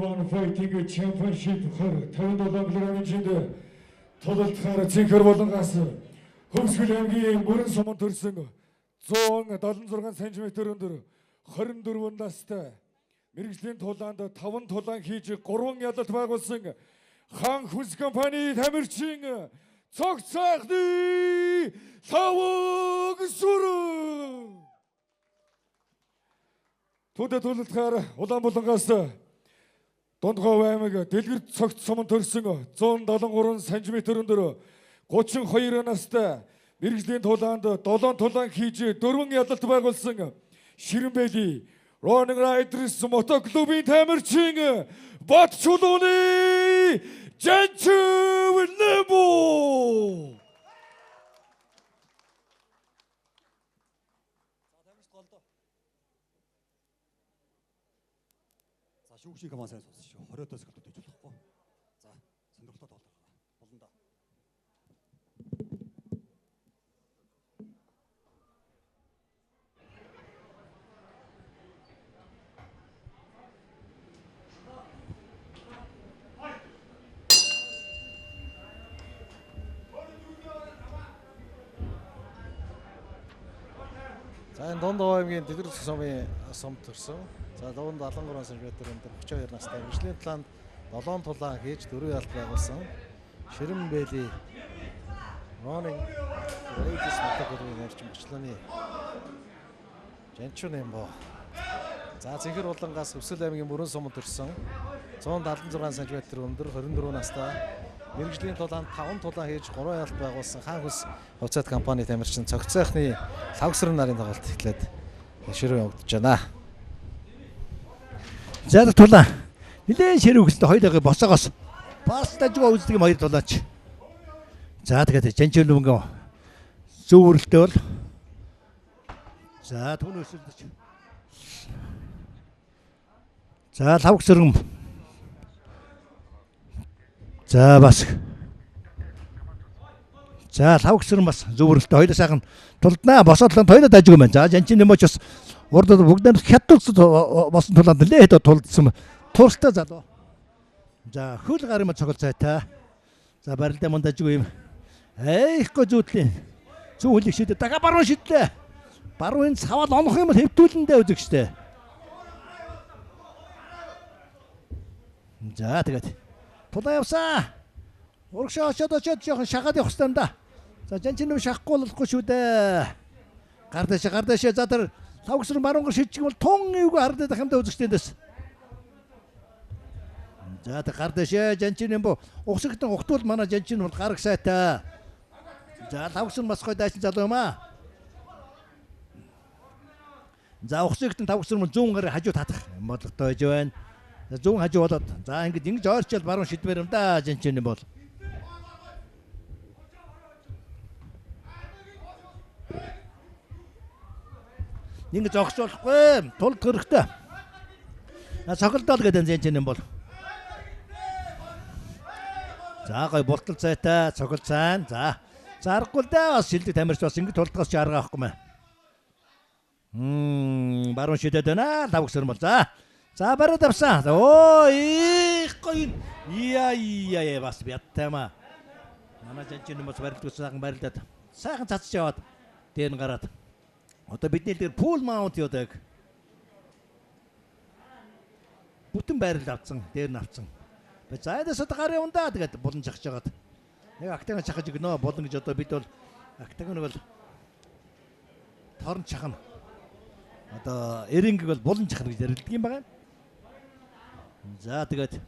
One Fighting Championship 57 кг жинд тулалдахаар цэнхэр болонгаас Хөвсгөл аймгийн мөрөн суманд төрсөн 176 см өндөр 24 настай мэргэжлийн тулаанд 5 тулаан хийж 3 ялалт байгуулсан Хан Хүнс компани тамирчин цогцоохны Лаваг сүрэн Түүдэд тулалдахаар Улаанбулангаас Дундгов аймаг Дэлгэр цогц суманд төрсөн 173 см өндөр 32 настай мэргэжлийн тулаанд 7 тулаан хийж 4 ялалт байгуулсан Ширэнбэли Running Riders мотоклубын тамирчин Батчулууны Жанчвэлэбо Шүүгчийг маань сайн сонсож 20-оос эхэлж болохгүй. За, сонирхолтой болно да. За энэ Дундгов аймгийн Дэлгэр цогц сумын сумд төрсөн. За 173 см өндөр 32 настай мэргэжлийн талаанд 7 тулаан хийж 4 ялалт байгуулсан Ширэнбэли Running Riders мотоклубын нарчмчлооны Жанчвэлэбо. За цэнхэр Улаангаас Өсгөл аймгийн мөрөн суманд төрсөн 176 см өндөр 24 настай мэргэжлийн тулаанд 5 тулаан хийж 3 ялалт байгуулсан Хан Хүнс хувьцаат компани тамирчин цогцоохны Лавагсрын нарын тоглолт эхлээд ширээ явагдаж байна. За тулаа. Нилээн ширээ өгсөнд хоёулаа босоогоос. Бас дажгаа үздэг юм хоёр тулаач. За тэгээд Жанчвэлэбо зөв өрөлтөө бол. За түүний өсөлдөж. За Лавагсрын. За бас. За Лавагсрын бас зөв өрөлтөө хоёулаа сайхан тулднаа босоодлон хоёулаа дажгүй байна. За Жанчвэлэбо ч бас урд бүгдээр хятад босон тулаанд нэлээд тулдсан туурстай залуу. За хөл гарын цогол цайтай. За барилдаа мандажгүй юм. Эйхгүй зүудлийн. Зүү хөлийг шийдэ. Дахиад баруун шидлээ. Баруун цавал онох юм бол хэвтүүлэндээ үзэг штэ. За тэгээд тулаа явсаа. Урагшаа очоод жоохон шахаад явах хэрэгтэй юм да. За Жанчвэлэбо шахахгүй болохгүй шүү дээ. Гар дэшээ за тэр Лавагсрын баруунгаар шидчих юм бол тун эвгүй хардаад ах юмдаа үзэгчтэндээс. За тэг гар дэшээ Жанчвэлэбо ухсагтан ухтуул манай Жанчвэлэбо бол гараг сайтай. За Лавагсрын бас гой дайсан залуу юм аа. За ухсагтан Лавагсрын зүүн гарыг хажуу татах бодлоготой байж байна. Зүүн хажуу болоод за ингэж ойрчил баруун шидмээр юм да Жанчвэлэбо бол. Ингэ зогсож болохгүй. Тулд хөрөхтэй. Цогцолдол гэдэг Жанчвэлэбо бол. За гой бултал цайтай цогцол цайн. За зарахгүй л да бас шилдэг тамирч бас ингэ тулдгаас ч арга авахгүй мэ. Баруун шидэд байна. Лавагсрын бол. За бариад авсан. Оо гой. Яа бас бяттай маа. Манай Жанчвэлэбо бас барилдгаас сайхан барилдаад. Сайхан цацж яваад дээр нь гараад. Одоо бидний дээр пул маунт яадаг. Бүтэн байрал авцсан, дээр нь авцсан. Зайдаас одоо гарын ундаа тэгээд булан чахж жагаад. Нэг актагаа чахаж өгнө. Булан гэж одоо бид бол актагаа нэг бол торн чахна. Одоо эринг бол булан чахна гэж ярилдаг юм байна. За тэгээд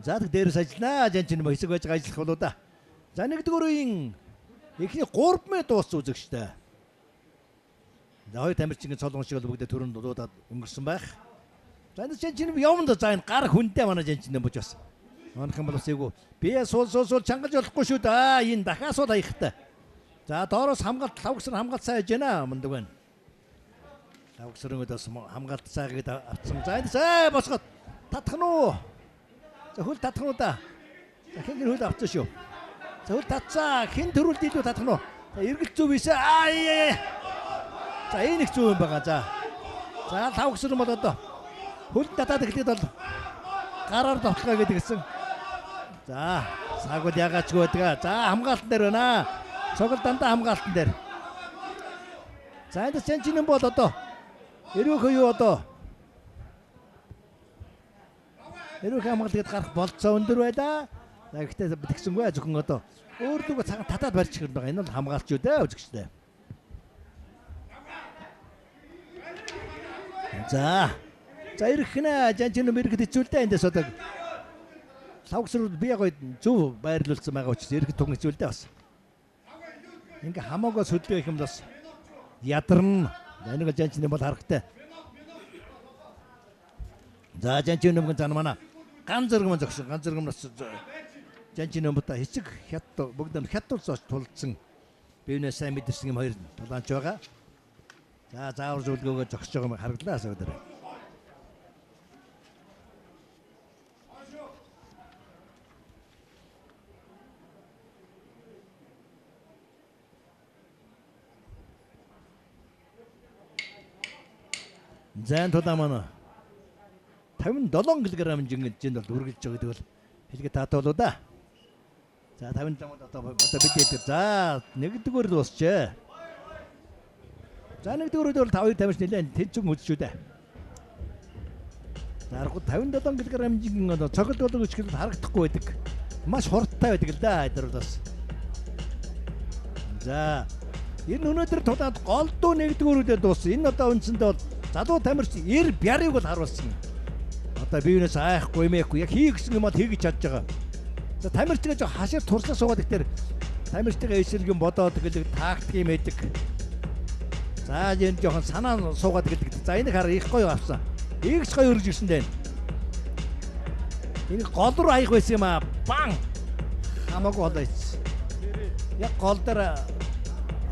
дээрээс ажиллана. Жанчвэлэбо хэсэг байж байгаа ажиллах болоо да. За нэгдүгээр үеийн эхний 3 мэ дууссан үзэгчтэй. За хоёр тамирчин цолгон шиг бол бүгдээ төрөнд дуудаад өнгөрсөн байх. За энэ Жанчвэлэбо явна да. За энэ гар хүнтэй манай Жанчвэлэбо ч бас. Манайх юм бол бас эйгүү. Би суул чангалж болохгүй шүү дээ. Энэ дахиад суул хаягтай. За доороос хамгаалт Лавагсрын хамгаалт сайн хийж байна. Мундаг байна. Лавагсрын өдөөс хамгаалт сайгээд авцсан. За энэ босгоод татах нь уу? За хөл татах нь да. За хин хөл авцсан шүү. За хөл татцаа. Хин төрүүлд илүү татах нь уу? Эргэлт зүв ийсэ. За энэ их зүв юм байгаа. За Лавагсрын бол одоо хөл татаад эхлээд бол гараар довтлоо гэдэг гисэн. За сагвал ягаачгүй байдаг. За хамгаалтан дээр байна. Цогол дандаа хамгаалтан дээр. За энэ Жанчинэн бол одоо эрүүх юу одоо эрүүх хамгаалалт гарах болцоо өндөр байлаа. За гэхдээ тэгсэнгүй зөвхөн одоо өөрлөгөө цагаан татаад барьж гэх юм байна. Энэ бол хамгаалч юу дээ үзэгчтэй. За ирэх нэ Жанчинэн ирэхэд хэцүүлдэ эндээс одоо лавгсрууд би яг зөв байрлуулсан байгаа учраас ирэхэд түн хэцүүлдэ бас. Ингээ хамаагаа сөдлөө их юм бас ядарна. Энийг Жанчинэн бол харахтай. За Жанчинэн гэн манай ган зэрэгмэн зогсон. Ган зэрэгмнээс Жанчинэн бота хэсэг хят бүгд хятуулсаж тулдсан. Бивнээ сайн мэдэрсэн юм хоёр тулаанч байгаа. За заавар зөвлгөөгөө зогсож байгаа юм харагдлаа сагдар. Зэн тулаа манай 57 кг жинд бол үргэлж байгаа гэдэг бол хэлгээ таатуулуу да. За 55 одоо бид за нэгдүгээр л дуусчээ. За нэгдүгээр бол 5-2 тамирч нэлээд тэнцэн үзчихүү дээ. За 57 кг жин одоо цогт болог өчгөл харагдахгүй байдаг. Маш хурдтай байдаг л да эдгээр бас. За энэ өнөөдөр тулаад голдуу нэгдүгээрүүдээ дууссан. Энэ одоо үндсэндээ бол залуу тамирч 90 бярыг бол харуулсан. Одоо биенээс айхгүй юмэхгүй яг хий гэсэн юм бол хийж чадж байгаа. За тамирчгаа жоо хашир турслах суугаад ихтэй тамирчтайгаа эсэргэн бодоод тэгэл тактик юм байдаг. За энэ жоохон санаа суугаад гэдэг. За энэ хараа их гоё авсан. Игч гоё өрж ирсэн дээ. Энэ гол руу аях байсан юм аа. Бан. Хамаагүй болоо ийц. Яг гол дээр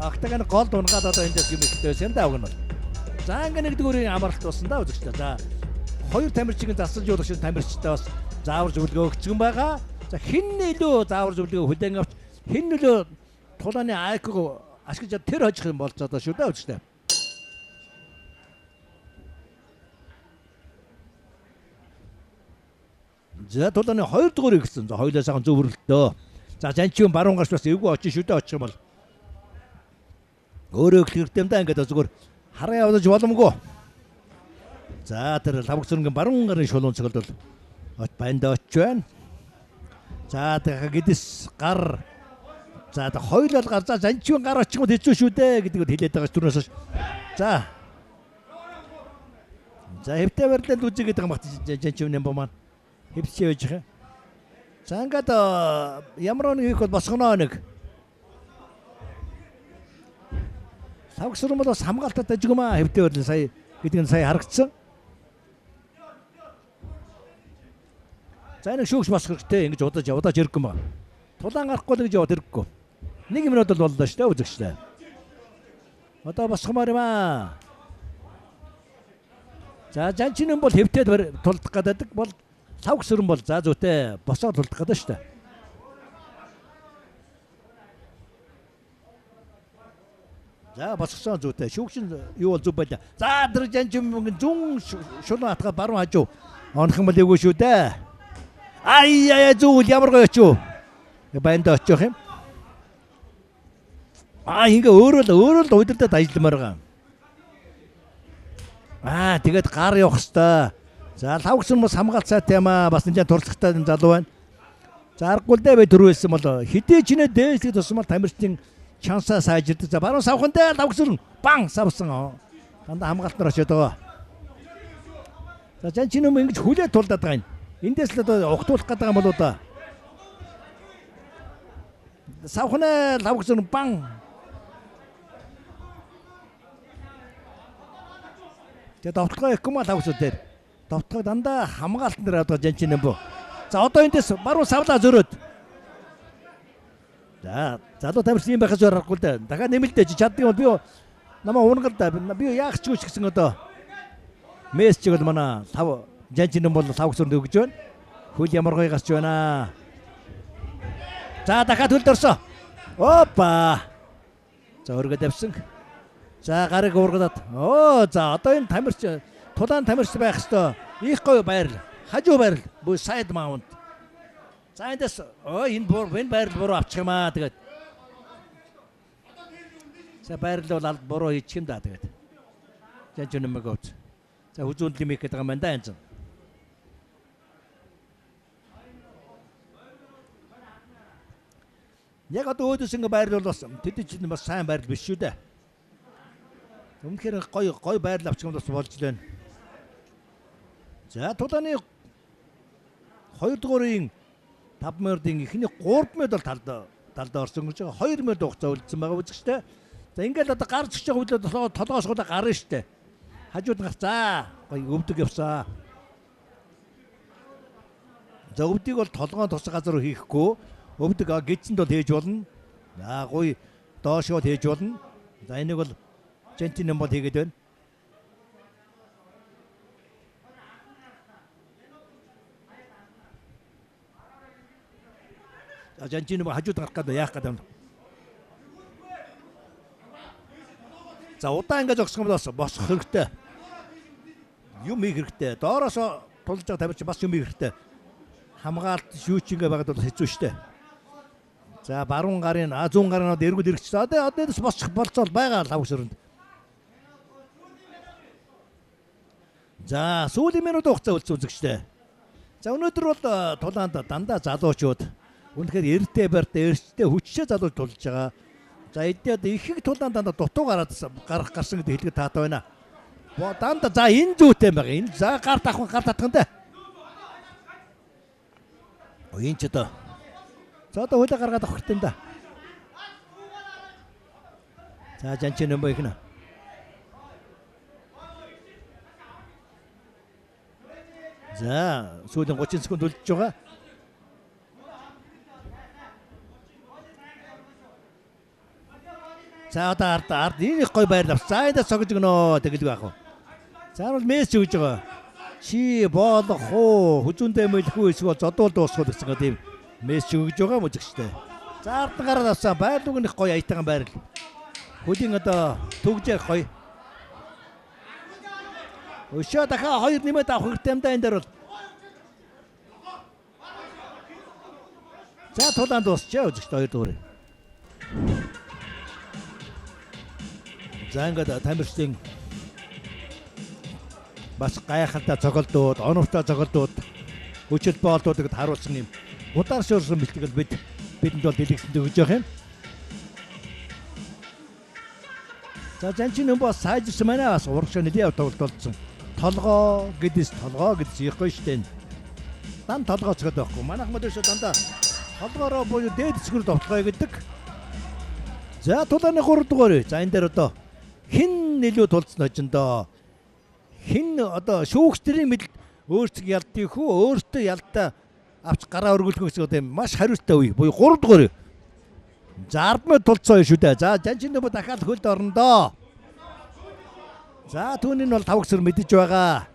агтаганы гол дунгаад одоо эндээс юм ихтэйсэн да уг нь. За ингээ нэгдүгээрийн амралт болсон да үзэгчтэй. За хоёр тамирчиг засалж явуулах шиг тамирчтай бас заавар зөвлөгөө өгсөн байгаа. За хин илүү заавар зөвлөгөө хүлээн авч хин нөлөө тулааны айкыг ашиглаж тэр хожих юм болж одоо шүү да үзэгчтэй. За тулааны 2 дугаар игсэн. За хоёлаа сайхан зөвөрлөлтөө. За Жанчин баруун гарч бас эвгүй очиж шүү да очих юм бол. Өөрөө их хэрэгтэй юм да ингээд зүгээр хараа явуулж боломгүй. За тэр лавгсрынгийн баруун гарын шулуун цогт бол банд очиж байна. За тэр гэдэс гар. За хоёул гар за Жанчин гар очих юм хэцүү шүү дээ гэдгийг хэлээд байгаа түрнээс. За. За хэвтэ бариланд үзье гэдэг юм байна Жанчин юм маань. Хэвчээ байж байгаа. За ингээд ямар нэг их бол босгоно нэг. Лавгсрын бол бас хамгаалтад ажигмаа хэвтэ барилан сая гэдэг нь сая харагдсан. За нэг шүүгч босгох хэрэгтэй ингэж удаж ирэхгүй маа. Тулаан гарахгүй л гэж яваад ирэхгүй. 1 минут бол боллоо шүү дээ үзэгчтэй. Одоо босгомоор юм аа. За Жанчин бол хэвтээд тулдах гэдэг бол лавгсрын бол за зүйтэй босоод тулдах гэдэг шүү дээ. За босгосон зүйтэй шүүгч юу бол зүг байлаа. За тэр Жанчин зүүн шулуун хатгаа баруун хажуу онох юм бол эвгүй шүү дээ. Ай зүйл ямар гоё очив. Банд очих юм. Ингээ өөрөө л удирдаад ажилламаар байгаа. Тэгээд гар явах хэвээр. За лавгсрын бас хамгаалт сайтай юм аа. Бас энэ туршлагатай залуу байна. За аргагүй л дээ төрүүлсэн бол хэдий ч нэ дээшлэг тусмал тамирчдын чансаа сайжирдаг. За баруун савхандаа лавгсрын бан савсан. Дандаа хамгаалтнаар очиод байгаа. За Жанчин юм ингэж хүлээ тулдаад байгаа юм. Эндээс л одоо ухтуулах гэдэг юм болоо да. Савхнаа лавгсрын бан. Тэгээд довтлогоо их юм лавгсрын дээр. Довтлогоо дандаа хамгаалтан дээр одоо Жанчин юм бо. За одоо эндээс баруун савлаа зөрөөд. За залуу тамирч юм байхаас аргагүй л да. Дахиад нэмэлдэж чаддаг бол би намаа уунgal да. Би яах ч гэж гэсэн одоо мессеж бол манай Жанчин бол лавгсранд өгж байна. Хөл ямар гоё гарч байна. За дахиад хөлд орсон. Опа. За өргөд авсан. За гарыг уургалаад. За одоо энэ тамирч тулаан тамирч байх хэвээр их гоё байр Хажуу байрал. Бүү сайд маунт. За эндээс энэ байрал буруу авчих юм аа тэгээд. За байрал бол алд буруу хийчих юм да тэгээд. Жанчын нэмэг өвч. За хүзүүнд лимик гэдэг юм байна да энэ. Яг одоо өөдөөс ингэ байрал бол бас тэд чинь бас сайн байрал биш шүү дээ. Үнэхээр гой байрал авчих юм бас болж байна. За тулааны 2 дугаарын 5 минутын ихний 3 минут бол талд орсон гэж байгаа. 2 минут хугацаа үлдсэн байгаа үзэгчтэй. За ингээл одоо гарч ирж байгаа үед толгоос гоо гарна штэ. Хажууд гар за гой өвдөг явсаа. За өвдгийг бол толгоон тусах газар руу хийхгүй. Өвдөг гидсэнд бол хийж болно. За гой доошоо хийж болно. За энийг бол жентин юм бол хийгээд байна. Жантин ба хажууд гарах гэдэг яах гэдэг юм. За удаан ингэж огсох юм бол босох хэрэгтэй. Юм хэрэгтэй. Доороос тулж байгаа тавьчих бас юм хэрэгтэй. Хамгаалт шүүчингээ байгаад бол хэцүү шттэ. За баруун гарын 100 гарынод эргүүл ирчихсэн. Одоо эдээс босчих болцоо байгаа лав өсөрөнд. За сүүлийн минут хугацаа үлдсэн үзэгчтэй. За өнөөдөр бол тулаанд дандаа залуучууд үнэхээр эртээ барьтай эрчтэй хүчтэй залууч тулж байгаа. За эдээд их их тулаанд дандаа дутуу гарсан гэдэг хэлгээд таатай байна. Дандаа за энэ зүйтэй байгаа. Энэ за гар татхантай. Оин ч одоо. За одоо хөлөө гаргаад авах хэрэгтэй юм да. За жанчин нэмбэ ихнэ. За сүүлийн 30 секунд үлдэж байгаа. За одоо ард энэ их гой байрлал авсан. За эндээ цогж гэнэ тэгэлгүй ах уу. За бол мессеж өгж байгаа. Чи болох уу? Хүзүүндээ мэлэхгүй эсвэл зодуул дуусгах гэсэн тийм мессеж өгж байгаа мужигчтэй. За ард гараад авсан. Байрлууг их гой аятайхан байрал. Хөлийн одоо төгжээ гой. Өшөө дахиад 2 нэмээд авах хэрэгтэй юм да энэ дээр бол. За тулаан дуусчаа үзэгчтэй 2 дугаар. За ингээд тамирчдын бас гайхалтай цоголдууд, оновтой цоголдууд, хүчил боолдуудыг харуулсан юм. Удаан шуурсан бэлтгэл бидэнд бол дэлгэцэнд өгж явах юм. За жанчин бас сайжирсан манай бас урагшаа нэлийн тоглолтолсон. Толгоо гэдээс их гоё штэ. Дан толгоо цогод байхгүй. Манайх мөдөш дандаа толгоороо буюу дээд цэцгэр довтлогоо гэдэг. За тулааны 3 дугаар. За энэ дээр одоо хин илүү тулцсан очиндоо. Хин одоо шүүгчдэрийн мэдл өөрсдөө ялдгийг хөө өөртөө ялдаа авч гараа өргөлгөх гэсэн одоо маш хариуцтай үе. Буюу 3 дугаар. За 10 минут тулцсан шүү дээ. За жанчин нөбө дахиад хөлд орондоо. За түүний нь бол 5 гэсэр мэдэж байгаа.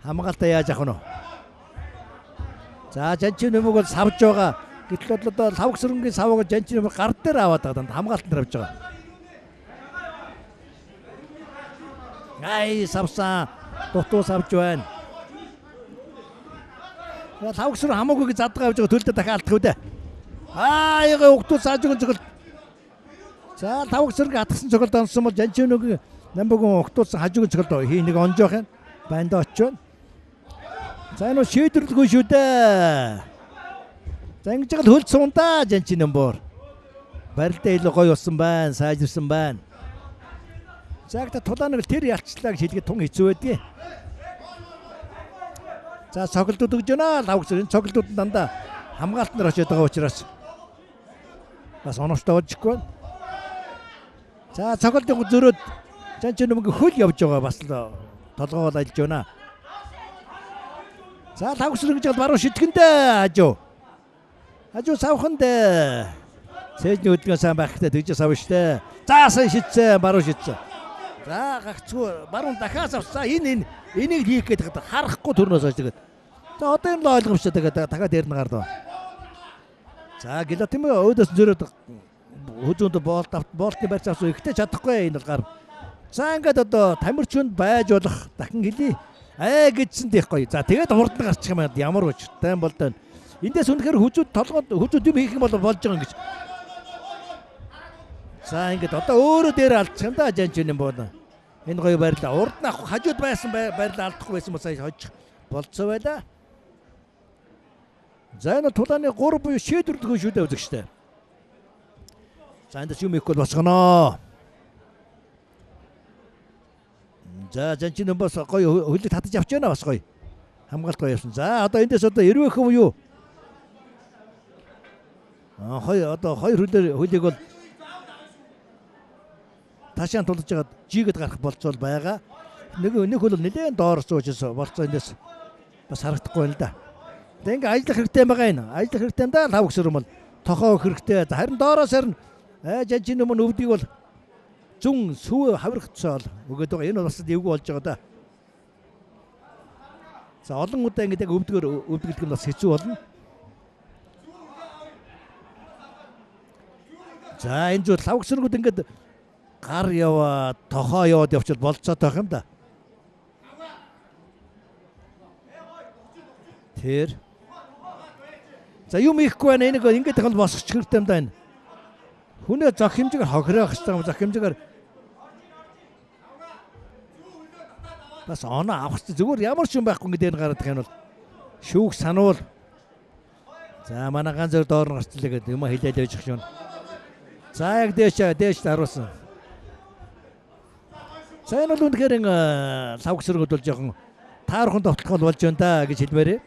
Хамгаалтаа яаж авах нь вэ? За жанчин нөмөг бол савж байгаа. Гэтэл одоо 5 гэсэрнгийн савыг жанчин нөмөг гар дээр аваад байгаа. Хамгаалт нар авж байгаа. Ай савсан. Дутуу савж байна. 5 гэсэр хамаагүй задгаа авж байгаа төлдөө дахиад алдах үү дээ. Яга угтуу цааж өгөн цогт. За 5 гэсэрг атгсан цогт онсон бол жанчин нөмөг намбагын угтуулсан хажууг цогт хий нэг онжоох юм. Банд очион. За энэ шийдвэрлэхгүй шүү дээ. За ингэж л хөлд суунда жанчин нөмбөр. Барилдаа илүү гоё болсон байна, сайжирсан байна. За та тулааныг тэр ялцлаа гэж хэлгээд тун хэцүү байдгийг. За цоглолтууд өгж байна. Лав гэсэн энэ цоглолтууд дандаа хамгаалт нар очиод байгаа учраас бас оновчтой болчихгүй. За цоглолтын зөрөөд жанчин нөмөг хөл явж байгаа бас л толгоо бол ажиллаж байна. За 5 гэсэр гэж баруун шитгэндээ хажуу савхандээ цээжний хөдөлгөөн сайн байх хэрэгтэй тэгж сав штэ. За сайн шидсэн баруун шидсэн. За гагцгүй баруун дахиад авсан. Энийг хийх гэдэг харахгүй төрнөөс хойш тэгээд. За одоо энэ л ойлгомжтой тэгээд дахиад дээр нь гардаа. За гилотим өөдөөс зөрөөд хүзүүнд боолтын барьц авсан ихтэй чадахгүй энэ бол гар. За ингээд одоо тамирчунд байж болох дахин хэлий Гэдсэн дэх гоё. За тэгээд урд нь гарчих юм ямар учиртай юм бол доо. Эндээс үнэхээр хүзүүд юм хийх юм бол болж байгаа юм гэж. За ингээд одоо өөрөө дээр алдчих юм да Жанчин юм бол. Энэ гоё байрлаа. Урд нь авах хажууд байсан байрлаа алдахгүй байсан бол сая хожих болцоо байла. За энэ тулааны 3 буюу шийдвэр төгөө шүү дээ үзэгчтэй. За эндээс юм их бол босгоноо. За Жанчин юм бас гоё хөлөг татаж авч яана бас гоё. Хамгаалт гоё явсан. За одоо эндээс одоо эрвээх юм юу? Одоо хоёр хөлийг бол ташаан тулж жагаад жигэд гарах болцол байгаа. Нэг хөл нэлээд доорч уужс болцоо эндээс бас харагдахгүй байна л да. Тэгээ ингээ ажиллах хэрэгтэй байгаа энэ. Ажиллах хэрэгтэй даа лав гүсэр бол тохоо хэрэгтэй. Харин доороос харин Жанчин юм өвдгийг бол зүүн сүү хаврах цаал өгöd байгаа. Энэ бол бас эвгүй болж байгаа да. За олон удаа ингээ өвдгөлт нь бас хэцүү болно. За энэ зүйл лав гүсэргүүд ингээд гар яваа, тохоо яваад явчихвал болцоо тоох юм да. Тэр. За юм ихгүй байна. Энийг ингээд тахал босгоч хэрэгтэй юм да энэ. Хүнээ зөх хэмжээгээр хохироох хэрэгтэй юм. Зөх хэмжээгээр бас оноо авах зүгээр ямар ч юм байхгүй ингээд энэ гараад байгаа юм бол шүүх сануул. За манай ганц зөв доор нь гарчлаа гэдэг юм хэлээд байж их юм. За яг дээш харуулсан. За энэ бол үнэхээр лав гүсэргүүд бол жоохон таархан товтлох болж байна да гэж хэлмээрээ.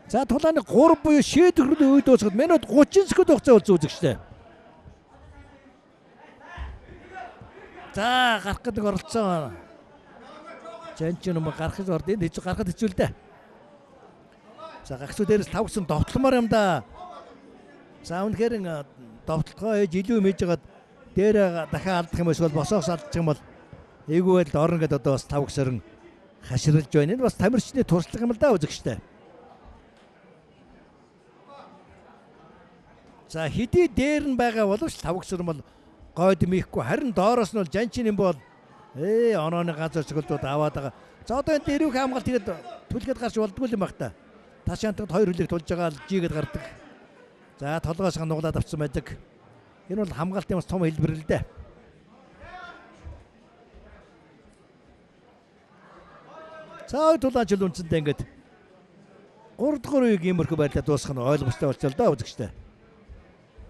За тулааны 3 буюу шийдвэрлэлийн үед дуусгаад минут 30 секунд хугацаа болж үзэгчтэй. За гарах гэдэг оролцсон. Жанчин юм гарах гэж орд энд хийж гарахад хэцүү л дээ. За гагцуу дээрээс лав гүсэн довтломоор юм да. За үнэхээр довтлогоо ээж илүү мэж жагаад дээр дахиад алдах юм эсвэл босоос алдчих юм бол эйгүй байдалд орно гэдээ одоо бас тав гүсэрэн хаширалж байна. Энэ бас тамирчны туршлага юм л да үзэгчтэй. За хэдий дээр нь байгаа боловч тав гүсэрэн бол гойд михгүй харин доороос нь бол Жанчин юм бол онооны ганц зөвлөлтүүд аваад байгаа. За одоо энэ дээрвх хамгаалт тэгээд түлхэд гарч болдгүй юм баг та. Ташаантад 2 хөлийг тулж байгаа л жигэд гардаг. За толгоос нуглаад авцсан байдаг. Энэ бол хамгаалтын бас том хэлбэр л дээ. За тулаачл үнцэндээ ингээд 3 дахь үеийг иймэрхүү байдлаар дуусгах нь ойлгомжтой болчихлоо да үзэгчтэй.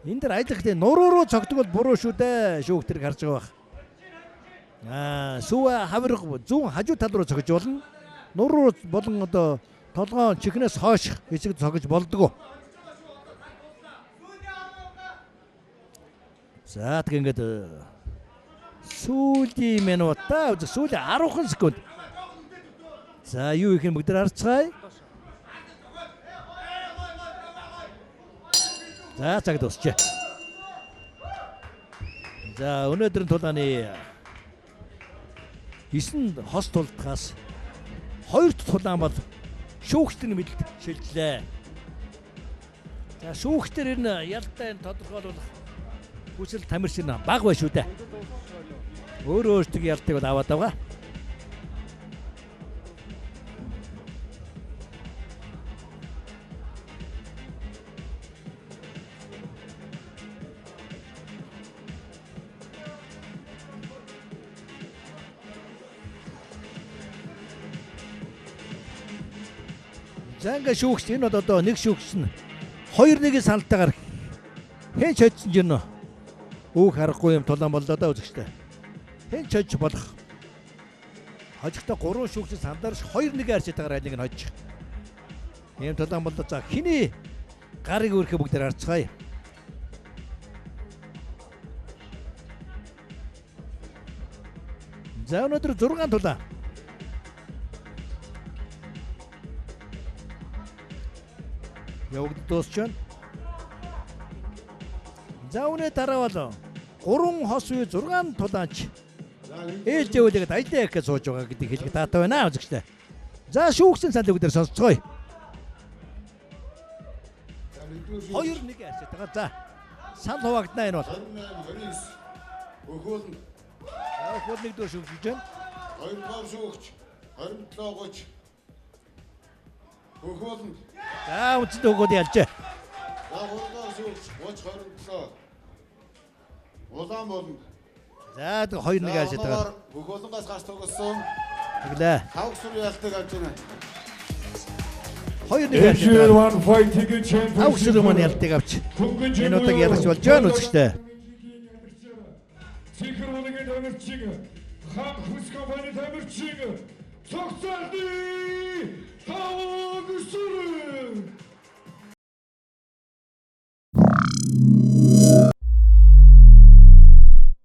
Энд дэр ажиллахтай нуруу руу цогтгол буруу шүү дээ. Шүүгтэр гарч байгаа бах. Сүү хаврах зүүн хажуу тал руу цогж болно. Нуруу болон одоо толгоо чихнээс хойш хэсэг цогж болдгоо. За тэг ингээд сүүлийн минут та сүүлийн 10 секунд. За юу их юм бүгд харцгаая. За цаг дуусчээ. За өнөөдрийн тулааны 9 хос тулдахаас 2 тулаан бол шүүгчдийн мэдлэлд шилжлээ. За шүүгчдэр энэ ялтай тодорхойлуулах хүсэл тамирчин баг бай шүү дээ. Өөртөө ялтыг бол аваад байгаа. За ингээ шүүгч энэ одоо нэг шүүгч нь 2-1-ийн саналтайгаар хэн ч хоцсон ч нэ өөх харахгүй юм тулаан боллоо да үзэгчтэй. Хэн ч хож болох. Хожигтой 3 шүүгч сандарч 2-1 арчитагаар айлыг нь хожих. Ийм тулаан боллоо. За хиний гарыг өөрхөө бүгд харцгаая. За өнөөдөр 6 тулаан. Явагд дуусч байна. За өнөө дараа бол 3 хос үе 6 тулаанч ээлж явуулаад аялаа их сууж байгаа гэдэг хэлэх таатай байна үзэгчтэй. За шүүгчийн салыг дээр сонсцгоё. 2-1 арчитагаар за сал хуваагдана энэ бол. 28 29 өхөөл нь өхөөл нэг дөө шүүгч байна. 2 дугаар шүүгч 27 30 Хөхөөлөнд. За үндсэндээ өгөөд ялжээ. За хурдаас үлж 30-27. Улаан болонд. За 2-1 яаж байгаа. Хөхөөлөнгөөс гарч тоглосон. Тэглээ. Тавгсур ялтыг авч байна. 2-1 яаж Ejir байгаа. One Fighting Championship. Авсрын маань ялтыг авч минутаг ялгч болж байна үзэгчтэй. Цэнхэр болгоны тамирчин хаан хүс компани тамирчин цогцолны